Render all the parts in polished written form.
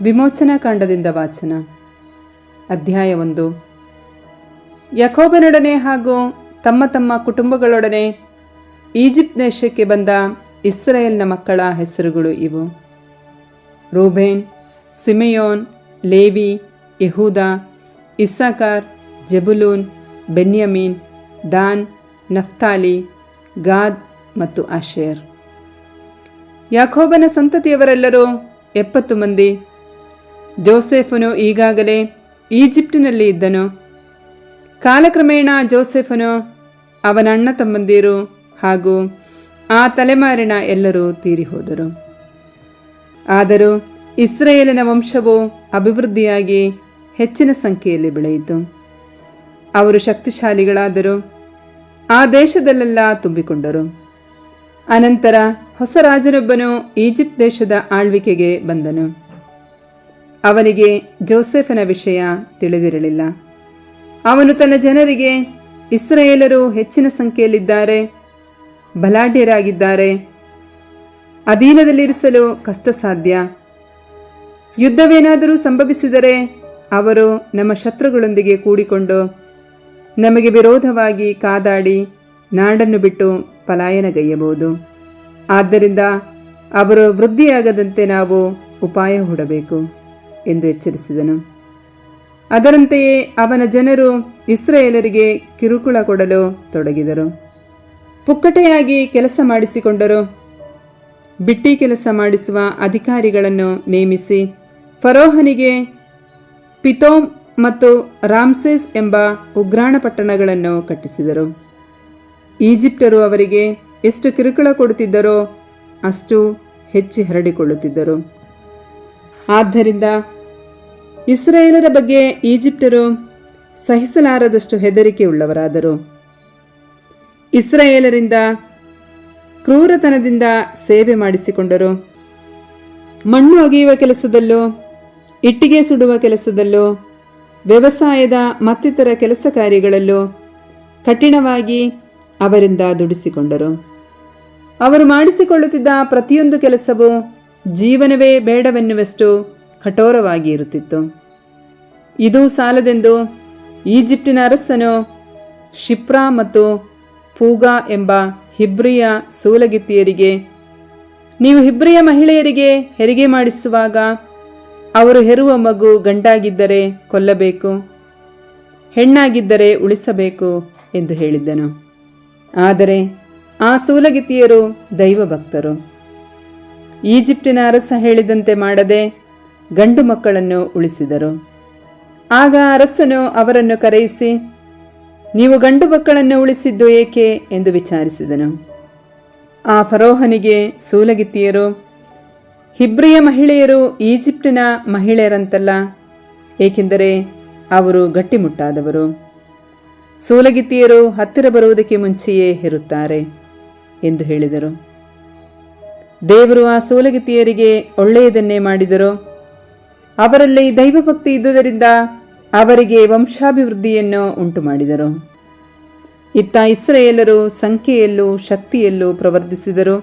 ವಿಮೋಚನಾ ಕಾಂಡದಿಂದ ವಾಚನ. ಅಧ್ಯಾಯ 1. ಯಾಕೋಬನೊಡನೆ ಹಾಗೂ ತಮ್ಮ ತಮ್ಮ ಕುಟುಂಬಗಳೊಡನೆ ಈಜಿಪ್ಟ್ ದೇಶಕ್ಕೆ ಬಂದ ಇಸ್ರಾಯೇಲ್ನ ಮಕ್ಕಳ ಹೆಸರುಗಳು ಇವು: ರೂಬೇನ್, ಸಿಮೆಯೋನ್, ಲೇವಿ, ಯೆಹೂದ, ಇಸ್ಸಾಕಾರ್, ಜೆಬುಲೂನ್, ಬೆನ್ಯಾಮೀನ್, ದಾನ್, ನಫ್ತಾಲಿ, ಗಾದ್ ಮತ್ತು ಆಶೇರ್. ಯಾಕೋಬನ ಸಂತತಿಯವರೆಲ್ಲರೂ 70 ಮಂದಿ. ಜೋಸೆಫನು ಈಗಾಗಲೇ ಈಜಿಪ್ಟಿನಲ್ಲಿ ಇದ್ದನು. ಕಾಲಕ್ರಮೇಣ ಜೋಸೆಫನು, ಅವನ ಅಣ್ಣ ತಮ್ಮಂದಿರು ಹಾಗೂ ಆ ತಲೆಮಾರಿನ ಎಲ್ಲರೂ ತೀರಿಹೋದರು. ಆದರೂ ಇಸ್ರಾಯೇಲಿನ ವಂಶವು ಅಭಿವೃದ್ಧಿಯಾಗಿ ಹೆಚ್ಚಿನ ಸಂಖ್ಯೆಯಲ್ಲಿ ಬೆಳೆಯಿತು. ಅವರು ಶಕ್ತಿಶಾಲಿಗಳಾದರು, ಆ ದೇಶದಲ್ಲೆಲ್ಲ ತುಂಬಿಕೊಂಡರು. ಅನಂತರ ಹೊಸ ರಾಜನೊಬ್ಬನು ಈಜಿಪ್ಟ್ ದೇಶದ ಆಳ್ವಿಕೆಗೆ ಬಂದನು. ಅವನಿಗೆ ಜೋಸೆಫನ ವಿಷಯ ತಿಳಿದಿರಲಿಲ್ಲ. ಅವನು ತನ್ನ ಜನರಿಗೆ, ಇಸ್ರಾಯೇಲರು ಹೆಚ್ಚಿನ ಸಂಖ್ಯೆಯಲ್ಲಿದ್ದಾರೆ, ಬಲಾಢ್ಯರಾಗಿದ್ದಾರೆ, ಅಧೀನದಲ್ಲಿರಿಸಲು ಕಷ್ಟ ಸಾಧ್ಯ. ಯುದ್ಧವೇನಾದರೂ ಸಂಭವಿಸಿದರೆ ಅವರು ನಮ್ಮ ಶತ್ರುಗಳೊಂದಿಗೆ ಕೂಡಿಕೊಂಡು ನಮಗೆ ವಿರೋಧವಾಗಿ ಕಾದಾಡಿ ನಾಡನ್ನು ಬಿಟ್ಟು ಪಲಾಯನಗೈಯಬಹುದು. ಆದ್ದರಿಂದ ಅವರು ವೃದ್ಧಿಯಾಗದಂತೆ ನಾವು ಉಪಾಯ ಹೂಡಬೇಕು ಎಂದು ಎಚ್ಚರಿಸಿದನು. ಅದರಂತೆಯೇ ಅವನ ಜನರು ಇಸ್ರಾಯೇಲರಿಗೆ ಕಿರುಕುಳ ಕೊಡಲು ತೊಡಗಿದರು. ಪುಕ್ಕಟೆಯಾಗಿ ಕೆಲಸ ಮಾಡಿಸಿಕೊಂಡರು. ಬಿಟ್ಟಿ ಕೆಲಸ ಮಾಡಿಸುವ ಅಧಿಕಾರಿಗಳನ್ನು ನೇಮಿಸಿ ಫರೋಹನಿಗೆ ಪಿತೋಮ್ ಮತ್ತು ರಾಮ್ಸೇಸ್ ಎಂಬ ಉಗ್ರಾಣ ಪಟ್ಟಣಗಳನ್ನು ಕಟ್ಟಿಸಿದರು. ಈಜಿಪ್ಟರು ಅವರಿಗೆ ಎಷ್ಟು ಕಿರುಕುಳ ಕೊಡುತ್ತಿದ್ದರೋ ಅಷ್ಟು ಹೆಚ್ಚಿ ಹರಡಿಕೊಳ್ಳುತ್ತಿದ್ದರು. ಆದ್ದರಿಂದ ಇಸ್ರಾಯೇಲರ ಬಗ್ಗೆ ಈಜಿಪ್ಟರು ಸಹಿಸಲಾರದಷ್ಟು ಹೆದರಿಕೆ ಉಳ್ಳವರಾದರು. ಇಸ್ರಾಯೇಲರಿಂದ ಕ್ರೂರತನದಿಂದ ಸೇವೆ ಮಾಡಿಸಿಕೊಂಡರು. ಮಣ್ಣು ಅಗೆಯುವ ಕೆಲಸದಲ್ಲೂ, ಇಟ್ಟಿಗೆ ಸುಡುವ ಕೆಲಸದಲ್ಲೂ, ವ್ಯವಸಾಯದ ಮತ್ತಿತರ ಕೆಲಸ ಕಾರ್ಯಗಳಲ್ಲೂ ಕಠಿಣವಾಗಿ ಅವರಿಂದ ದುಡಿಸಿಕೊಂಡರು. ಅವರು ಮಾಡಿಸಿಕೊಳ್ಳುತ್ತಿದ್ದ ಪ್ರತಿಯೊಂದು ಕೆಲಸವೂ ಜೀವನವೇ ಬೇಡವೆನ್ನುವಷ್ಟು ಕಠೋರವಾಗಿ ಇರುತ್ತಿತ್ತು. ಇದು ಸಾಲದೆಂದು ಈಜಿಪ್ಟಿನ ಅರಸನು ಶಿಪ್ರಾ ಮತ್ತು ಪೂಗಾ ಎಂಬ ಹಿಬ್ರಿಯ ಸೂಲಗಿತ್ತಿಯರಿಗೆ, ನೀವು ಹಿಬ್ರಿಯ ಮಹಿಳೆಯರಿಗೆ ಹೆರಿಗೆ ಮಾಡಿಸುವಾಗ ಅವರು ಹೆರುವ ಮಗು ಗಂಡಾಗಿದ್ದರೆ ಕೊಲ್ಲಬೇಕು, ಹೆಣ್ಣಾಗಿದ್ದರೆ ಉಳಿಸಬೇಕು ಎಂದು ಹೇಳಿದ್ದನು. ಆದರೆ ಆ ಸೂಲಗಿತ್ತಿಯರು ದೈವಭಕ್ತರು. ಈಜಿಪ್ಟಿನ ಅರಸ ಹೇಳಿದಂತೆ ಮಾಡದೆ ಗಂಡು ಮಕ್ಕಳನ್ನು ಉಳಿಸಿದರು. ಆಗ ಅರಸನು ಅವರನ್ನು ಕರೆಯಿಸಿ, ನೀವು ಗಂಡು ಮಕ್ಕಳನ್ನು ಉಳಿಸಿದ್ದು ಏಕೆ ಎಂದು ವಿಚಾರಿಸಿದನು. ಆ ಫರೋಹನಿಗೆ ಸೂಲಗಿತ್ತಿಯರು, ಹಿಬ್ರಿಯ ಮಹಿಳೆಯರು ಈಜಿಪ್ಟಿನ ಮಹಿಳೆಯರಂತಲ್ಲ, ಏಕೆಂದರೆ ಅವರು ಗಟ್ಟಿಮುಟ್ಟಾದವರು. ಸೂಲಗಿತ್ತಿಯರು ಹತ್ತಿರ ಬರುವುದಕ್ಕೆ ಮುಂಚೆಯೇ ಹೆರುತ್ತಾರೆ ಎಂದು ಹೇಳಿದರು. ದೇವರು ಆ ಸೂಲಗಿತ್ತಿಯರಿಗೆ ಒಳ್ಳೆಯದನ್ನೇ ಮಾಡಿದರು. ಅವರಲ್ಲಿ ದೈವಭಕ್ತಿ ಇದ್ದುದರಿಂದ ಅವರಿಗೆ ವಂಶಾಭಿವೃದ್ಧಿಯನ್ನು ಉಂಟು ಮಾಡಿದರು. ಇತ್ತ ಇಸ್ರಾಯೇಲರು ಸಂಖ್ಯೆಯಲ್ಲೂ ಶಕ್ತಿಯಲ್ಲೂ ಪ್ರವರ್ಧಿಸಿದರು.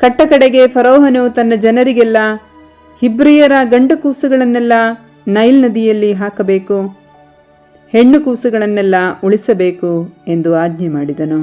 ಕಟ್ಟಕಡೆಗೆ ಫರೋಹನು ತನ್ನ ಜನರಿಗೆಲ್ಲ, ಹಿಬ್ರಿಯರ ಗಂಡು ಕೂಸುಗಳನ್ನೆಲ್ಲ ನೈಲ್ ನದಿಯಲ್ಲಿ ಹಾಕಬೇಕು, ಹೆಣ್ಣು ಕೂಸುಗಳನ್ನೆಲ್ಲ ಉಳಿಸಬೇಕು ಎಂದು ಆಜ್ಞೆ ಮಾಡಿದನು.